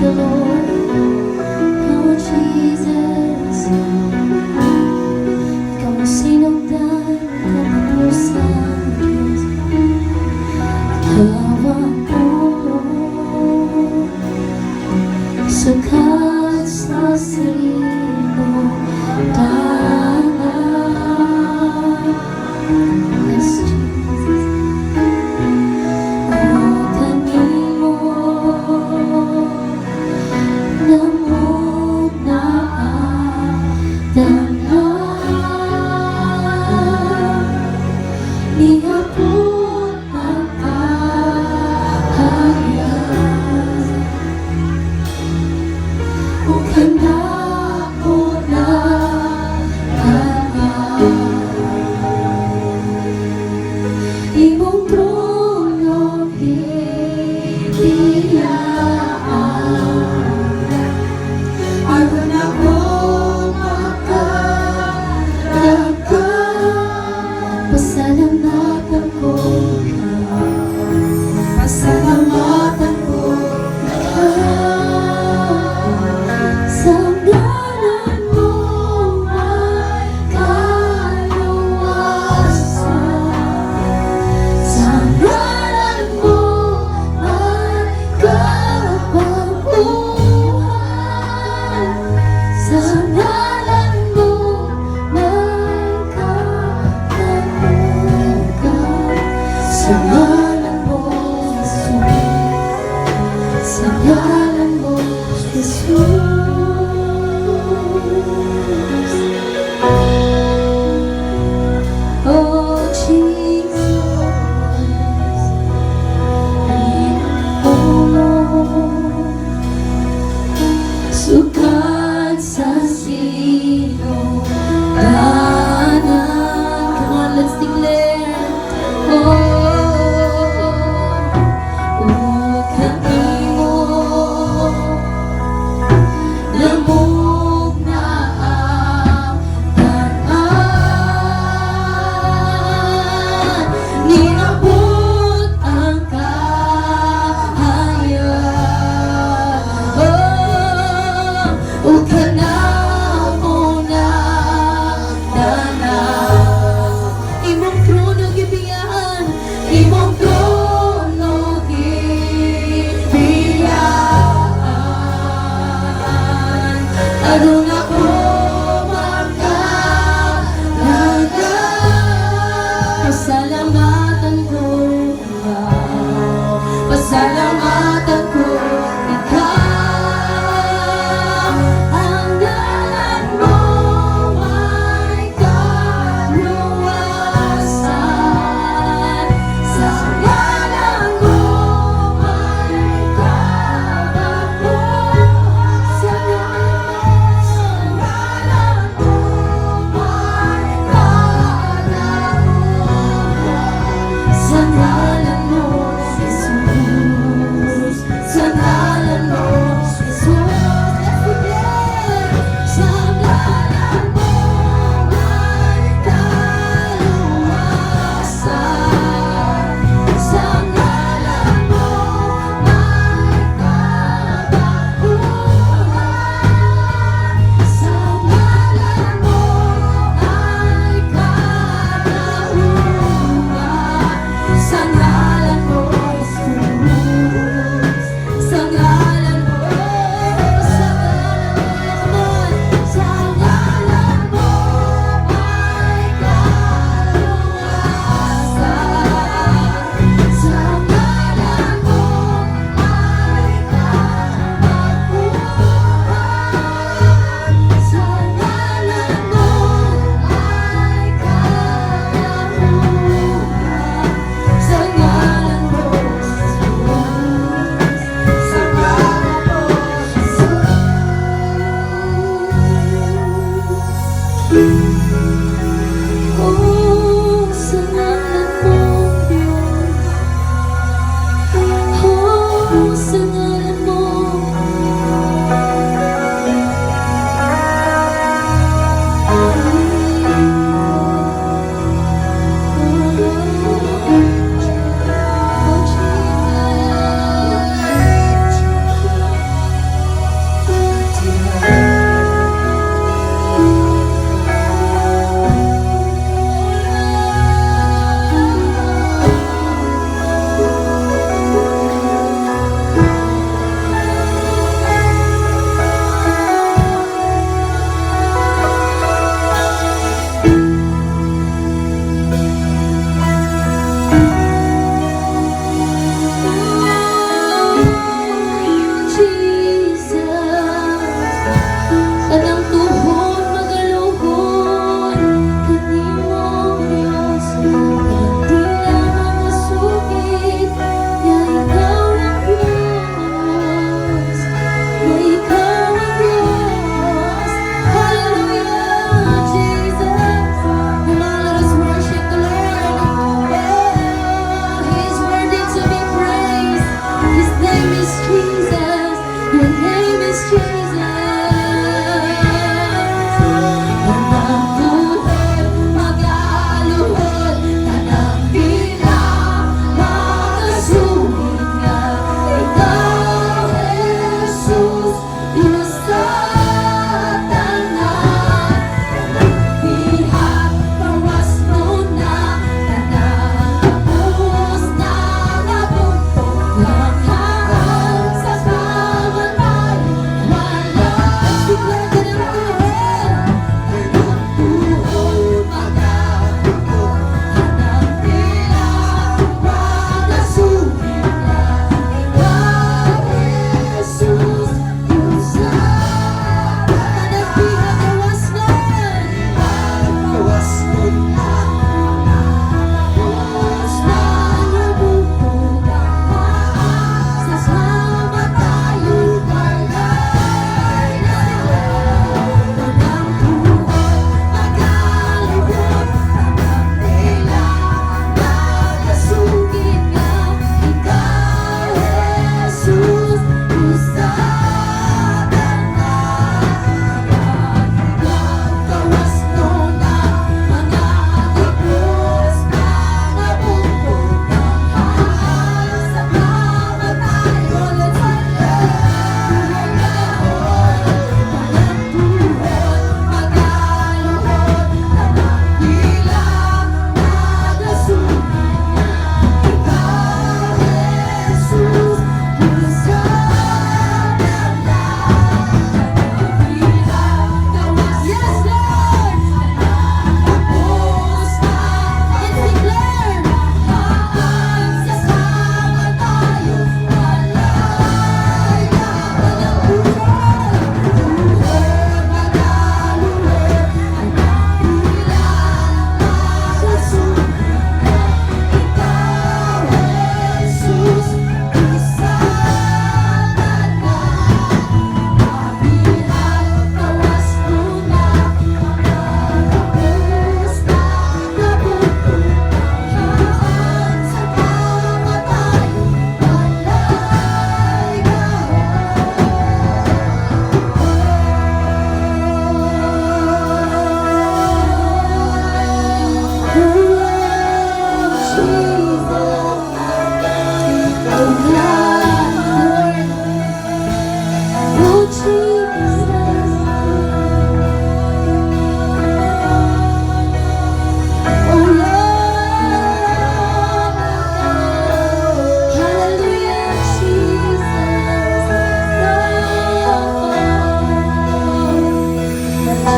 the Lord. Oh Jesus, ikaw ang sinugdan at napusan, Diyos. Ikaw ang puno, sakat sa sinugdan. Yes, Jesus. Oh, kanimo namog na nihapon ang kaharian. O kanako na imong trono hihiyaan. Aron ako makaragkan, pasalamatan ko ka, pasalamatan ko ka. Sa ngalan mo ay kaluwasan, sa ngalan mo ay kapagbuhan, sa ngalan mo may kapatawaran. Sa ngalan mo, Jesus, sa ngalan mo, Jesus. Oh Jesus, sukat sa sinugdanan. Come on, let's declare. Oh, kanimo lamog na ang tanan, niabot ang kaharian. O kanamo na imong trono gibiyan, imong trono gibiyan. Aron ako makaragkan, pasalamatan ko ikaw, pasalamatan ko ikaw. Ang ngalan mo ay kaluwasan, sa ngalan mo ay kapagbuhan, sa ngalan mo Come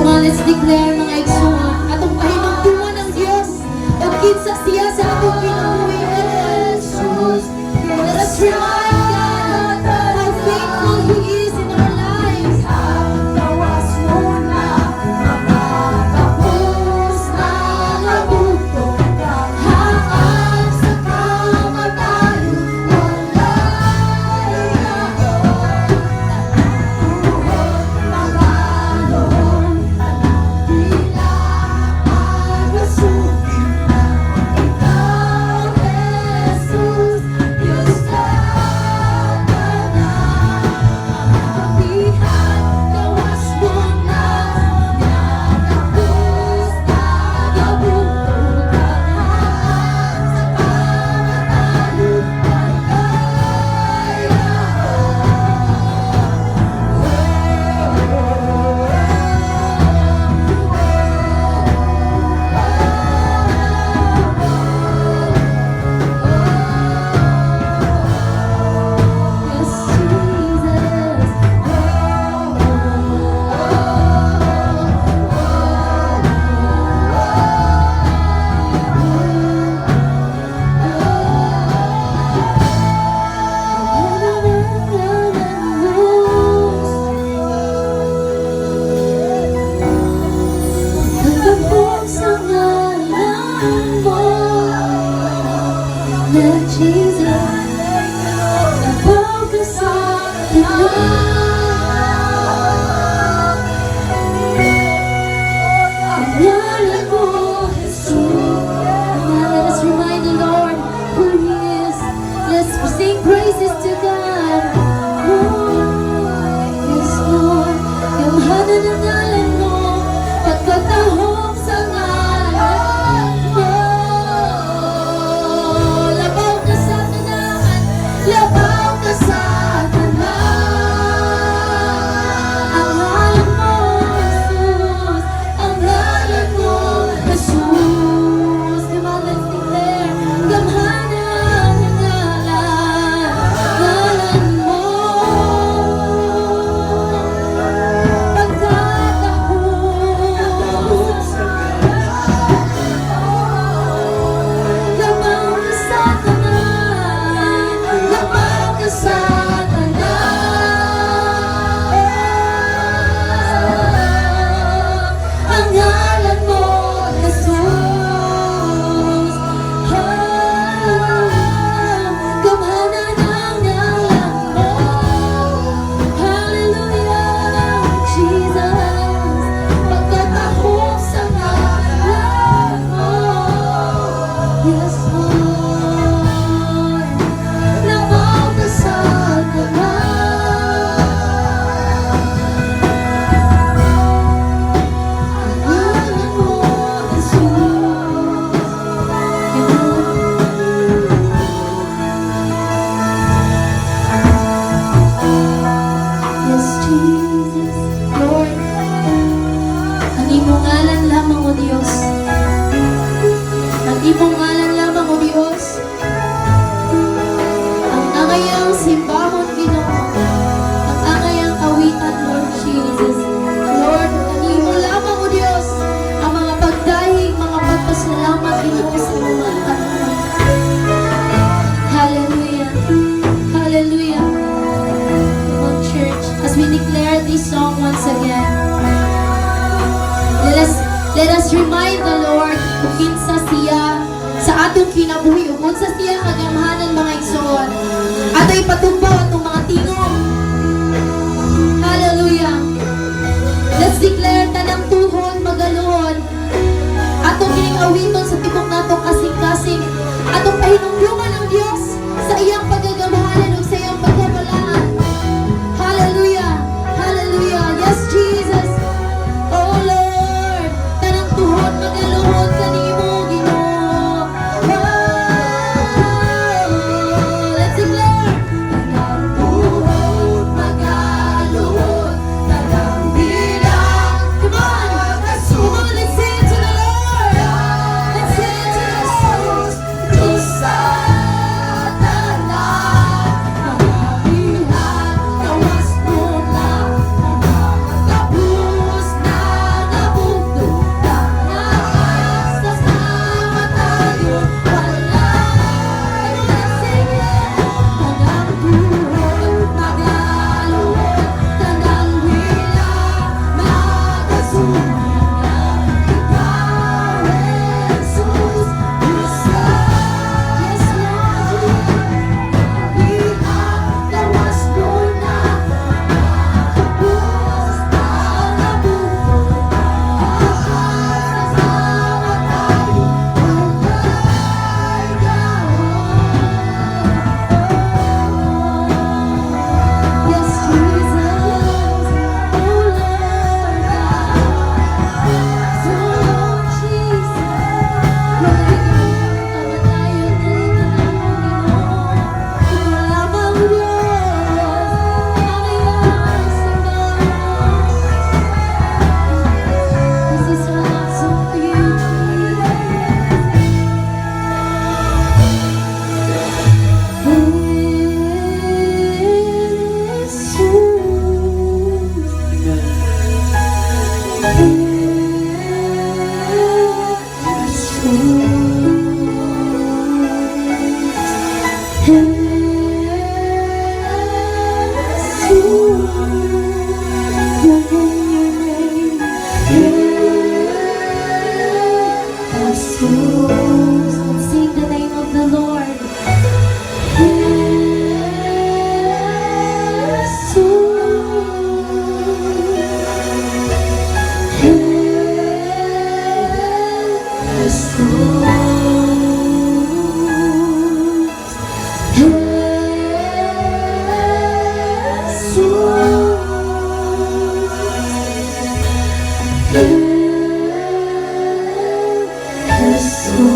on, let's declare mga igsoon. Atong pahinungtungan ng Diyos. O kinsa siya sa atong kinabuhi. Jesus. Let us remind God how faithful He is in our lives. Tawas mo na matapos ang abuto. Haan sa kamatayon. Walay yaon. Tuhod pangalon. Tila agasukin na ikaw, Jesus. Diyos ka na kapihan. Gawas mo na natapos na abuto. Haan sa kamatayon. Walay Jesus, focus on the Lord. Ngalan mo, Jesus. Now let us remind the Lord who He is. Let's sing praises to God. Yes, Lord. Gamhanan ang ngalan mo, pagkatahong sa ngalan mo. Labaw ka sa tanahan, labaw ka sa tanahan. Ang ngalan mo, Jesus. Ang ngalan mo, Jesus. Come on, let's declare. Gamhanan ang ngalan mo. Pagkatahong sa labaw ka sa tanahan, labaw ka sa tanahan. Ang ngalan mo, Jesus. Gamhanan ang ngalan mo. Hallelujah, Jesus. Pagkatahong sa ngalan mo. Yes, Lord. Labaw ka sa tanahan. Ang ngalan mo, Jesus. Yes, Jesus. Lord, ang imong ngalan lamang, O Diyos. Ang imong ngalan lamang, O Diyos. Ang angayang simbahon, Ginoo. Ang angayang kawitan, Lord Jesus. Lord, ang imo lamang, O Diyos. Ang mga pagdahing, mga pagpasalamat, Ginoo, sa mga katawan. Hallelujah. Hallelujah. Come on, church. As we declare this song once again, let us remind the Lord kung kinsa siya sa atong kinabuhi ug unsa siya kagamhanan mga igsoon. Ato ipatugbaw atong mga tingog. Hallelujah. Let's declare tanang tuhon magaluhon. Atong kining awiton sa tibok natong kasing-kasing. Atong pahinumduman ang Dios sa iyang pagagamahanan ug sa iyang pagkabalaan. Hallelujah. Hallelujah. Yes, Jesus. Oh Lord, tanang tuhon magaluhon kanimo, Ginoo. Oh, let's declare. Tanang tuhon So